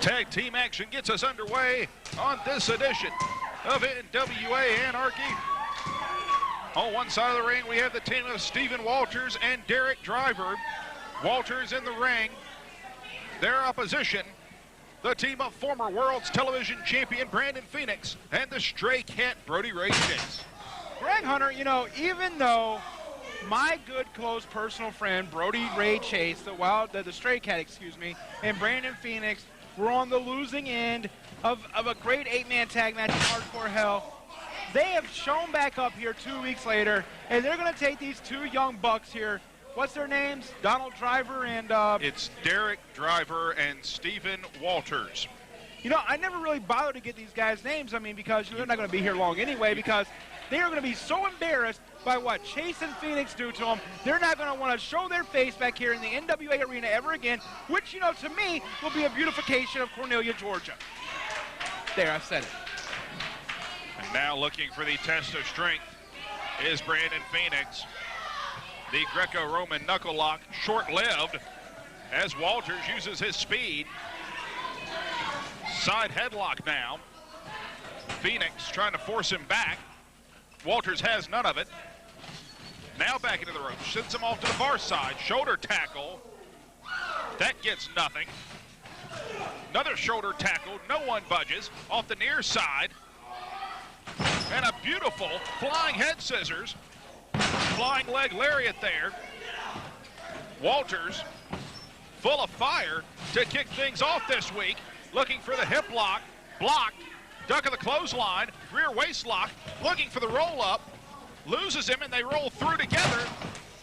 Tag team action gets us underway on this edition of NWA Anarchy. On one side of the ring, we have the team of Stephen Walters and Derek Driver. Walters in the ring. Their opposition, the team of former World's Television Champion Brandon Phoenix and the Stray Cat Brody Ray Chase. Greg Hunter, you know, even though my good, close, personal friend Brody Ray Chase, the Stray Cat, excuse me, and Brandon Phoenix were on the losing end of a great 8-man tag match in Hardcore Hell, they have shown back up here 2 weeks later, and they're going to take these two young bucks here. What's their names? Donald Driver and... It's Derek Driver and Stephen Walters. You know, I never really bothered to get these guys' names, I mean, because they're not going to be here long anyway, because they are going to be so embarrassed by what Chase and Phoenix do to them. They're not going to want to show their face back here in the NWA arena ever again, which, you know, to me, will be a beautification of Cornelia, Georgia. There, I said it. And now looking for the test of strength is Brandon Phoenix. The Greco-Roman knuckle lock, short-lived, as Walters uses his speed. Side headlock now. Phoenix trying to force him back. Walters has none of it. Now back into the ropes, sends him off to the far side. Shoulder tackle. That gets nothing. Another shoulder tackle. No one budges. Off the near side. And a beautiful flying head scissors. Flying leg lariat there. Walters full of fire to kick things off this week. Looking for the hip lock. Blocked. Duck of the clothesline. Rear waist lock. Looking for the roll up. Loses him and they roll through together.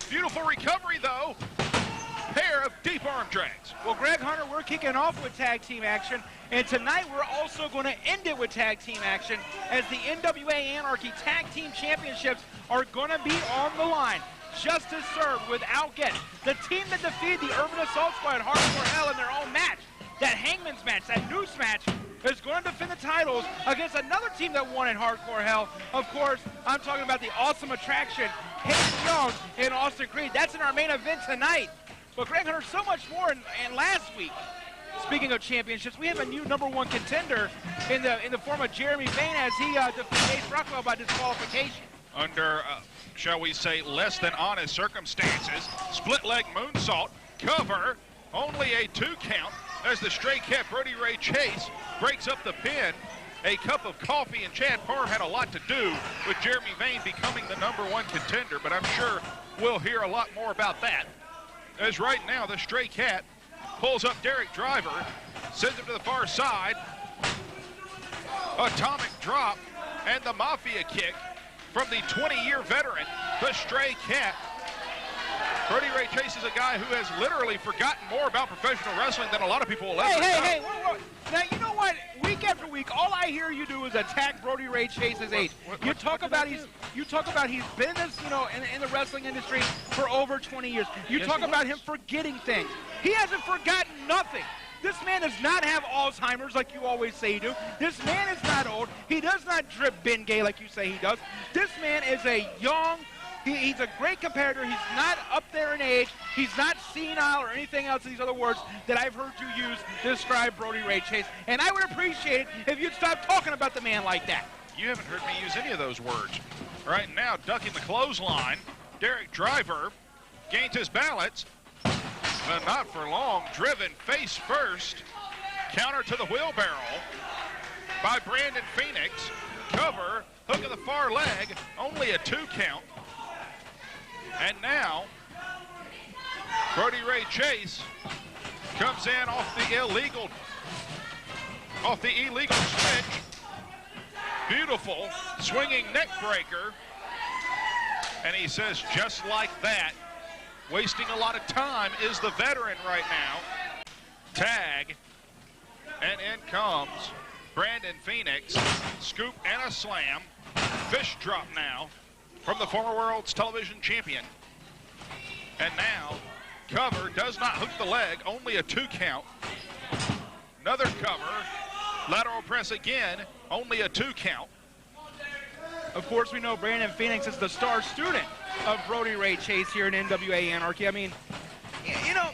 Beautiful recovery though. Pair of deep arm drags. Well, Greg Hunter, we're kicking off with tag team action, and tonight we're also going to end it with tag team action as the NWA Anarchy Tag Team Championships are going to be on the line. Justice served without get. The team that defeated the Urban Assault Squad Hardcore Hell in their own match, that Hangman's match, that Noose match, is going to defend the titles against another team that won in Hardcore Hell. Of course, I'm talking about the Awesome Attraction, Hayden Young and Austin Creed. That's in our main event tonight. But Greg Hunter, so much more in last week. Speaking of championships, we have a new #1 contender in the form of Jeremy Vane as he defeated Ace Rockwell by disqualification. Under, shall we say, less than honest circumstances. Split leg moonsault, cover, only a 2 count as the Stray Cat Brody Ray Chase breaks up the pin. A cup of coffee and Chad Parr had a lot to do with Jeremy Vane becoming the #1 contender, but I'm sure we'll hear a lot more about that. As right now, the Stray Cat pulls up Derek Driver, sends him to the far side. Atomic drop and the Mafia kick from the 20-year veteran, the Stray Cat. Brody Ray Chase is a guy who has literally forgotten more about professional wrestling than a lot of people will ever know. Hey, whoa. Now, you know what? Week after week, all I hear you do is attack Brody Ray Chase's age. You talk about he's been in this, you know, in the wrestling industry for over 20 years. You talk about him forgetting things. He hasn't forgotten nothing. This man does not have Alzheimer's like you always say you do. This man is not old. He does not drip Bengay like you say he does. This man is a young, he's a great competitor. He's not up there in age. He's not senile or anything else of these other words that I've heard you use to describe Brody Ray Chase. And I would appreciate it if you'd stop talking about the man like that. You haven't heard me use any of those words. Right now, ducking the clothesline, Derek Driver gains his balance, but not for long. Driven face first. Counter to the wheelbarrow by Brandon Phoenix. Cover, hook of the far leg, only a 2 count. And now, Brody Ray Chase comes in off the illegal switch. Beautiful swinging neck breaker. And he says, just like that, wasting a lot of time is the veteran right now. Tag, and in comes Brandon Phoenix. Scoop and a slam. Fish drop now from the former World's Television Champion. And now, cover, does not hook the leg, only a 2 count. Another cover, lateral press again, only a 2 count. Of course, we know Brandon Phoenix is the star student of Brody Ray Chase here in NWA Anarchy. I mean, you know,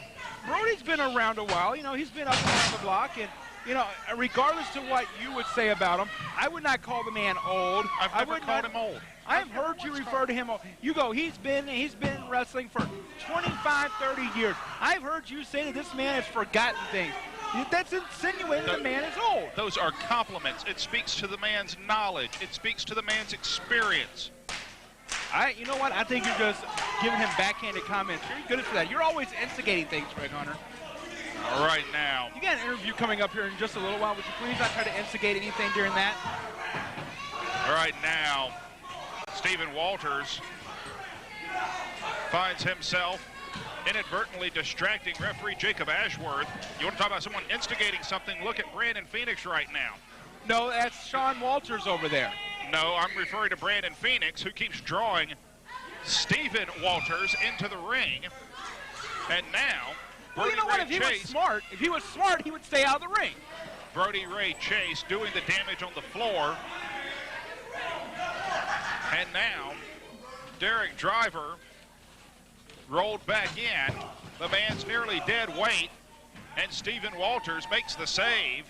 Brody's been around a while. You know, he's been up and down the block, and you know, regardless to what you would say about him, I would not call the man old. I've never called him old. I've heard you refer to him. You go, he's been in wrestling for 25, 30 years. I've heard you say that this man has forgotten things. That's insinuating the man is old. Those are compliments. It speaks to the man's knowledge. It speaks to the man's experience. You know what? I think you're just giving him backhanded comments. You're good for that. You're always instigating things, Greg Hunter. All right, now. You got an interview coming up here in just a little while. Would you please not try to instigate anything during that? All right, now. Stephen Walters finds himself inadvertently distracting referee Jacob Ashworth. You want to talk about someone instigating something? Look at Brandon Phoenix right now. No, that's Sean Walters over there. No, I'm referring to Brandon Phoenix, who keeps drawing Stephen Walters into the ring. And now, Brody you know what? If he was smart, he would stay out of the ring. Brody Ray Chase doing the damage on the floor. And now, Derek Driver rolled back in. The man's nearly dead weight, and Stephen Walters makes the save.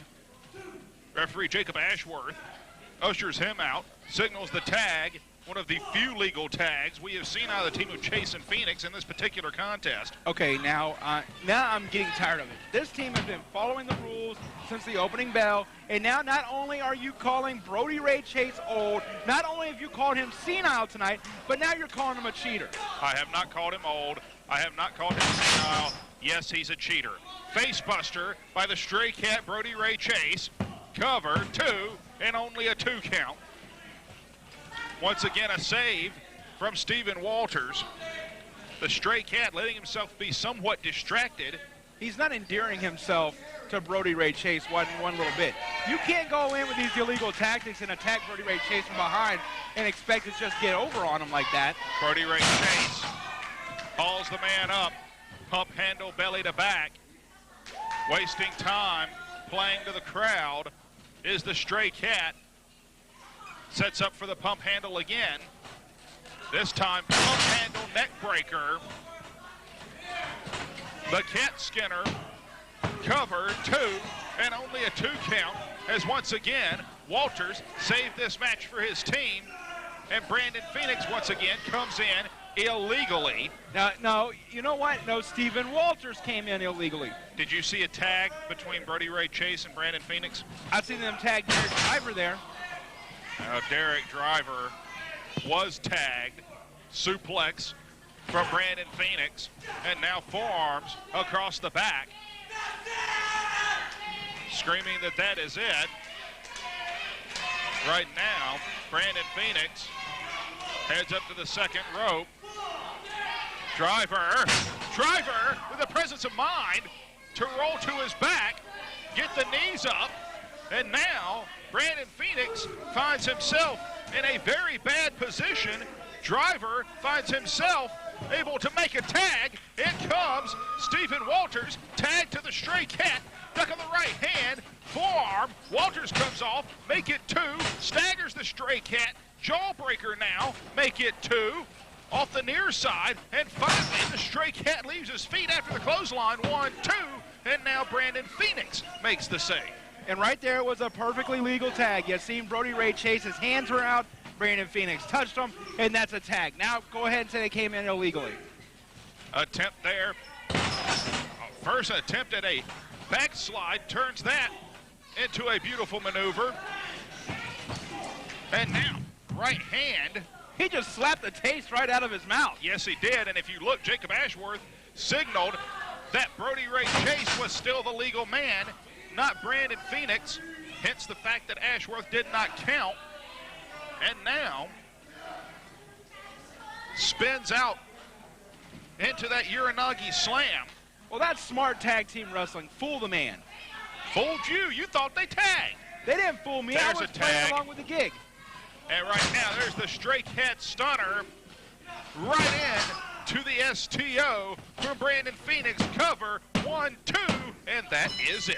Referee Jacob Ashworth ushers him out, signals the tag, one of the few legal tags we have seen out of the team of Chase and Phoenix in this particular contest. Okay, now I'm getting tired of it. This team has been following the rules since the opening bell, and now not only are you calling Brody Ray Chase old, not only have you called him senile tonight, but now you're calling him a cheater. I have not called him old. I have not called him senile. Yes, he's a cheater. Facebuster by the stray cat Brody Ray Chase. Cover 2, and only a 2 count. Once again, a save from Stephen Walters. The stray cat letting himself be somewhat distracted. He's not endearing himself to Brody Ray Chase one little bit. You can't go in with these illegal tactics and attack Brody Ray Chase from behind and expect to just get over on him like that. Brody Ray Chase hauls the man up, pump handle belly to back. Wasting time, playing to the crowd is the stray cat. Sets up for the pump handle again. This time, pump handle neck breaker. The cat skinner, cover 2, and only a 2 count, as once again, Walters saved this match for his team, and Brandon Phoenix once again comes in illegally. No, you know what? No, Stephen Walters came in illegally. Did you see a tag between Brody Ray Chase and Brandon Phoenix? I've seen them tag Derek Driver there. Derek Driver was tagged, suplex from Brandon Phoenix, and now forearms across the back. Screaming that is it. Right now, Brandon Phoenix heads up to the second rope. Driver with the presence of mind to roll to his back, get the knees up, and now Brandon Phoenix finds himself in a very bad position. Driver finds himself able to make a tag. In comes Stephen Walters, tag to the stray cat, duck on the right hand, forearm. Walters comes off, make it 2, staggers the stray cat, jawbreaker now, make it 2. Off the near side, and finally the stray cat leaves his feet after the clothesline. 1, 2, and now Brandon Phoenix makes the save. And right there was a perfectly legal tag. You seen Brody Ray Chase, his hands were out, Brandon Phoenix touched him, and that's a tag. Now go ahead and say they came in illegally. Attempt there. First attempt at a backslide, turns that into a beautiful maneuver. And now, right hand. He just slapped the taste right out of his mouth. Yes, he did. And if you look, Jacob Ashworth signaled that Brody Ray Chase was still the legal man, not Brandon Phoenix. Hence the fact that Ashworth did not count. And now spins out into that Uranagi slam. Well, that's smart tag team wrestling. Fool the man. Fooled you. You thought they tagged. They didn't fool me. There's I was a playing tag. along with the gig. And right now, there's the stray cat stunner right in to the STO from Brandon Phoenix. Cover 1, 2, and that is it.